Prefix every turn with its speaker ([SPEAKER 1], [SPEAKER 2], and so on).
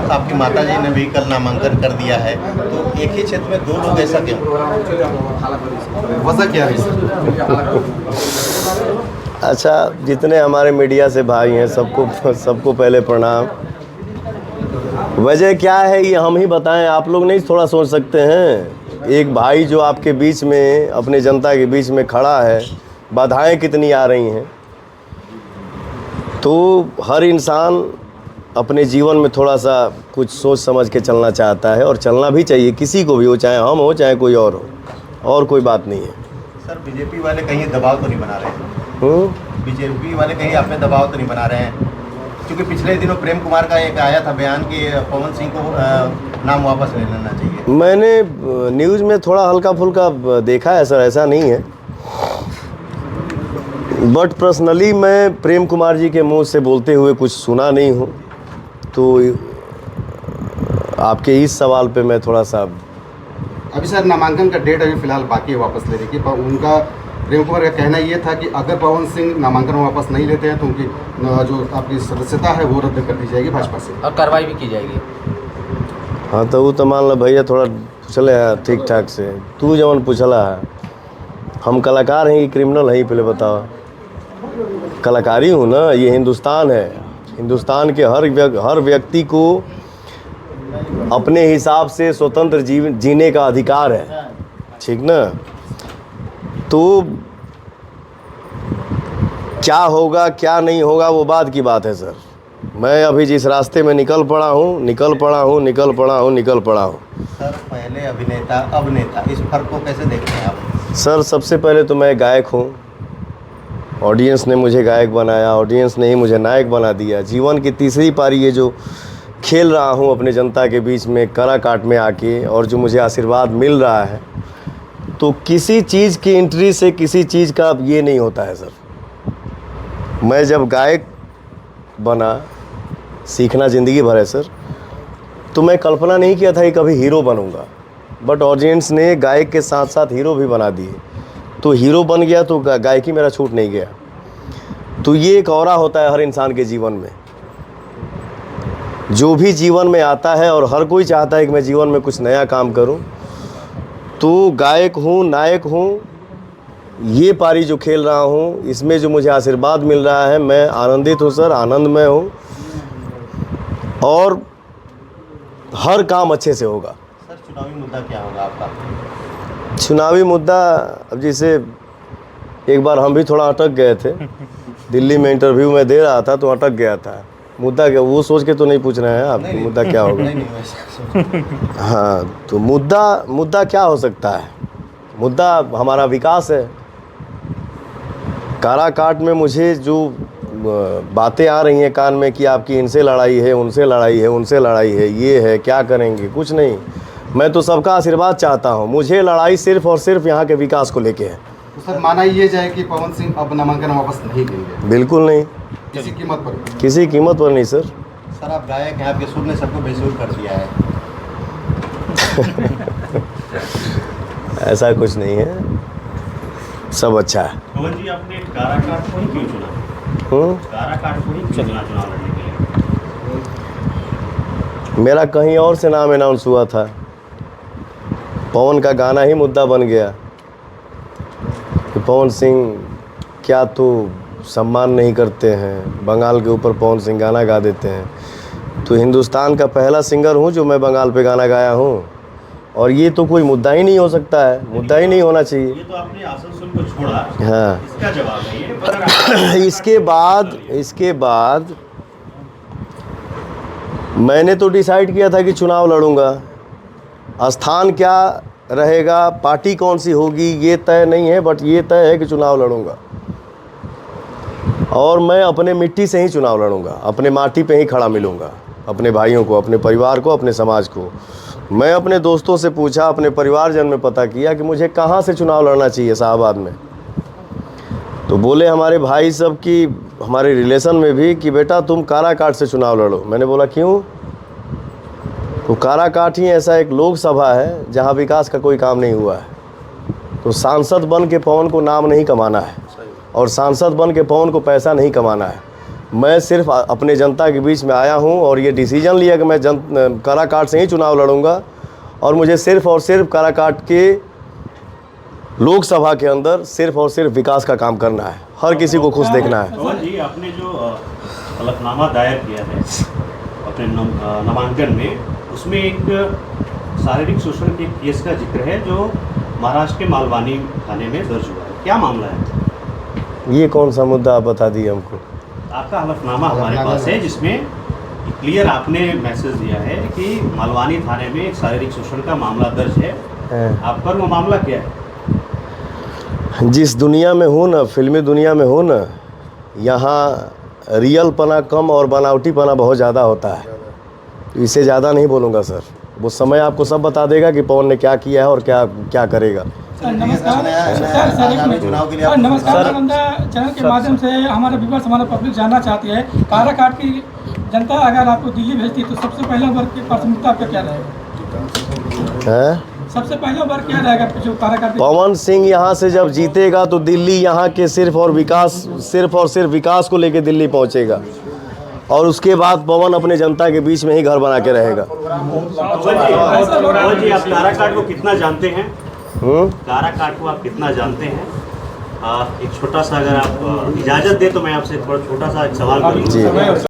[SPEAKER 1] आपकी माताजी ने भी कल नामांकन कर दिया है, तो एक ही क्षेत्र में दो लोग, ऐसा क्यों? वजह क्या है?
[SPEAKER 2] अच्छा, जितने हमारे मीडिया से भाई हैं सबको पहले प्रणाम। वजह क्या है ये हम ही बताएं, आप लोग नहीं थोड़ा सोच सकते हैं? एक भाई जो आपके बीच में, अपने जनता के बीच में खड़ा है, बाधाएं कितनी आ रही हैं। तो हर इंसान अपने जीवन में थोड़ा सा कुछ सोच समझ के चलना चाहता है, और चलना भी चाहिए, किसी को भी हो, चाहे हम हो चाहे कोई और हो, और कोई बात नहीं है।
[SPEAKER 1] सर, बीजेपी वाले कहीं दबाव तो नहीं बना रहे हैं? बीजेपी वाले कहीं आप पे दबाव तो नहीं बना रहे हैं? क्योंकि पिछले दिनों प्रेम कुमार का एक आया था बयान कि पवन सिंह को नाम वापस ले लेना चाहिए।
[SPEAKER 2] मैंने न्यूज़ में थोड़ा हल्का फुल्का देखा है सर, ऐसा नहीं है। बट पर्सनली मैं प्रेम कुमार जी के मुंह से बोलते हुए कुछ सुना नहीं हूँ, तो आपके इस सवाल पे मैं थोड़ा सा
[SPEAKER 3] अभी सर नामांकन का डेट अभी फिलहाल बाकी है वापस लेने की, पर उनका प्रेम कुमार का कहना ये था कि अगर पवन सिंह नामांकन वापस नहीं लेते हैं तो उनकी जो आपकी सदस्यता है वो रद्द कर दी जाएगी भाजपा से,
[SPEAKER 4] और कार्रवाई भी की जाएगी।
[SPEAKER 2] हाँ, तो वो तो मान लो भैया थोड़ा पूछले है ठीक ठाक से। तू जवन पूछला है, हम कलाकार हैं कि क्रिमिनल हैं, पहले बताओ। कलाकारी हूँ ना, ये हिंदुस्तान है। हिंदुस्तान के हर व्यक्ति को अपने हिसाब से स्वतंत्र जीने का अधिकार है, ठीक ना? तो क्या होगा क्या नहीं होगा वो बाद की बात है सर। मैं अभी जिस रास्ते में निकल पड़ा हूँ
[SPEAKER 1] सर, पहले अभिनेता अब नेता, इस फर्क को कैसे देखते हैं आप?
[SPEAKER 2] सर, सबसे पहले तो मैं गायक हूँ। ऑडियंस ने मुझे गायक बनाया, ऑडियंस ने ही मुझे नायक बना दिया। जीवन की तीसरी पारी ये जो खेल रहा हूँ अपने जनता के बीच में काराकाट में आके, और जो मुझे आशीर्वाद मिल रहा है, तो किसी चीज़ की एंट्री से किसी चीज़ का अब ये नहीं होता है सर। मैं जब गायक बना, सीखना ज़िंदगी भर है सर, तो मैं कल्पना नहीं किया था कि कभी हीरो बनूंगा। बट ऑडियंस ने गायक के साथ साथ हीरो भी बना दिए, तो हीरो बन गया, तो गायकी मेरा छूट नहीं गया। तो ये एक औरा होता है हर इंसान के जीवन में, जो भी जीवन में आता है, और हर कोई चाहता है कि मैं जीवन में कुछ नया काम करूं। तो गायक हूं, नायक हूं, ये पारी जो खेल रहा हूं, इसमें जो मुझे आशीर्वाद मिल रहा है, मैं आनंदित हूं सर, आनंदमय हूं, और हर काम अच्छे से होगा।
[SPEAKER 1] सर, चुनावी मुद्दा क्या होगा आपका?
[SPEAKER 2] चुनावी मुद्दा, अब जैसे एक बार हम भी थोड़ा अटक गए थे, दिल्ली में इंटरव्यू में दे रहा था तो अटक गया था। मुद्दा क्या, वो सोच के तो नहीं पूछ रहे हैं आप? मुद्दा क्या होगा? हाँ, तो मुद्दा क्या हो सकता है? मुद्दा हमारा विकास है। काराकाट में मुझे जो बातें आ रही हैं कान में कि आपकी इनसे लड़ाई है, उनसे लड़ाई है, उनसे लड़ाई है, ये है, क्या करेंगे? कुछ नहीं, मैं तो सबका आशीर्वाद चाहता हूँ। मुझे लड़ाई सिर्फ और सिर्फ यहाँ के विकास को लेके है।
[SPEAKER 3] तो सर, माना ये जाए कि पवन सिंह अब नामांकन वापस नहीं लेंगे?
[SPEAKER 2] बिल्कुल नहीं,
[SPEAKER 3] किसी कीमत पर?
[SPEAKER 2] किसी कीमत पर नहीं सर।
[SPEAKER 1] सर, आप गायक हैं, आपके सुर ने सबको बेसुर कर दिया है।
[SPEAKER 2] ऐसा कुछ नहीं है, सब अच्छा है।
[SPEAKER 5] पवन जी, आपने काराकाट को ही क्यों चुना? काराकाट को ही क्यों चुना चुनाव लड़ने के लिए?
[SPEAKER 2] मेरा कहीं और से नाम अनाउंस हुआ था, पवन का गाना ही मुद्दा बन गया कि पवन सिंह क्या तो सम्मान नहीं करते हैं, बंगाल के ऊपर पवन सिंह गाना गा देते हैं। तो हिंदुस्तान का पहला सिंगर हूँ जो मैं बंगाल पे गाना गाया हूँ, और ये तो कोई मुद्दा ही नहीं हो सकता है, मुद्दा ही नहीं होना चाहिए।
[SPEAKER 5] ये तो आपने आसनसोल को छोड़ा,
[SPEAKER 2] हाँ,
[SPEAKER 5] इसका जवाब है ये। मगर
[SPEAKER 2] इसके बाद मैंने तो डिसाइड किया था कि चुनाव लड़ूंगा। स्थान क्या रहेगा, पार्टी कौन सी होगी, ये तय नहीं है, बट ये तय है कि चुनाव लड़ूंगा। और मैं अपने मिट्टी से ही चुनाव लड़ूंगा, अपने माटी पे ही खड़ा मिलूंगा, अपने भाइयों को, अपने परिवार को, अपने समाज को। मैं अपने दोस्तों से पूछा, अपने परिवारजन में पता किया कि मुझे कहाँ से चुनाव लड़ना चाहिए शाहबाद में। तो बोले हमारे भाई सब की, हमारे रिलेशन में भी, कि बेटा तुम काराकाट से चुनाव लड़ो। मैंने बोला क्यों? तो काराकाट ही ऐसा एक लोकसभा है जहाँ विकास का कोई काम नहीं हुआ है। तो सांसद बन के पवन को नाम नहीं कमाना है, और सांसद बन के पवन को पैसा नहीं कमाना है। मैं सिर्फ अपने जनता के बीच में आया हूं और ये डिसीजन लिया कि मैं काराकाट से ही चुनाव लड़ूंगा और मुझे सिर्फ और सिर्फ काराकाट के लोकसभा के अंदर सिर्फ और सिर्फ विकास का काम करना है, हर किसी को खुश देखना है।
[SPEAKER 5] पवन जी, आपने जो हलफनामा दायर किया है अपने नामांकन में, उसमें एक शारीरिक शोषण के केस का जिक्र है जो महाराष्ट्र के मालवानी थाने में दर्ज हुआ है। क्या मामला है?
[SPEAKER 2] ये कौन सा मुद्दा आप बता दिए हमको? आपका
[SPEAKER 5] हलफनामा हमारे पास है जिसमें क्लियर आपने मैसेज दिया है कि मालवानी थाने में एक शारीरिक शोषण का मामला दर्ज है। आप पर वो मामला क्या है?
[SPEAKER 2] जिस दुनिया में हूँ ना, फिल्मी दुनिया में हूँ ना, यहाँ रियल पना कम और बनावटी पना बहुत ज़्यादा होता है। इससे ज़्यादा नहीं बोलूँगा सर, वो समय आपको सब बता देगा कि पवन ने क्या किया है और क्या क्या करेगा।
[SPEAKER 4] नमस्कार नालंदा चैनल के माध्यम से हमारे व्यूअर्स, हमारा पब्लिक जानना चाहती है, काराकाट की जनता अगर आपको दिल्ली भेजती है तो सबसे पहला वर्ग की प्राथमिकता आपका क्या रहेगा?
[SPEAKER 2] हैं?
[SPEAKER 4] सबसे पहला वर्ग क्या रहेगा जो काराकाट?
[SPEAKER 2] पवन सिंह यहाँ से जब जीतेगा तो दिल्ली यहाँ के सिर्फ और सिर्फ विकास को लेके दिल्ली पहुँचेगा और उसके बाद पवन अपने जनता के बीच में ही घर बना के रहेगा।
[SPEAKER 5] पवन जी, आप काराकाट को कितना जानते हैं? काराकाट को आप कितना जानते हैं? एक छोटा सा, अगर आप इजाज़त दे तो मैं आपसे थोड़ा छोटा सा एक सवाल करूँगा।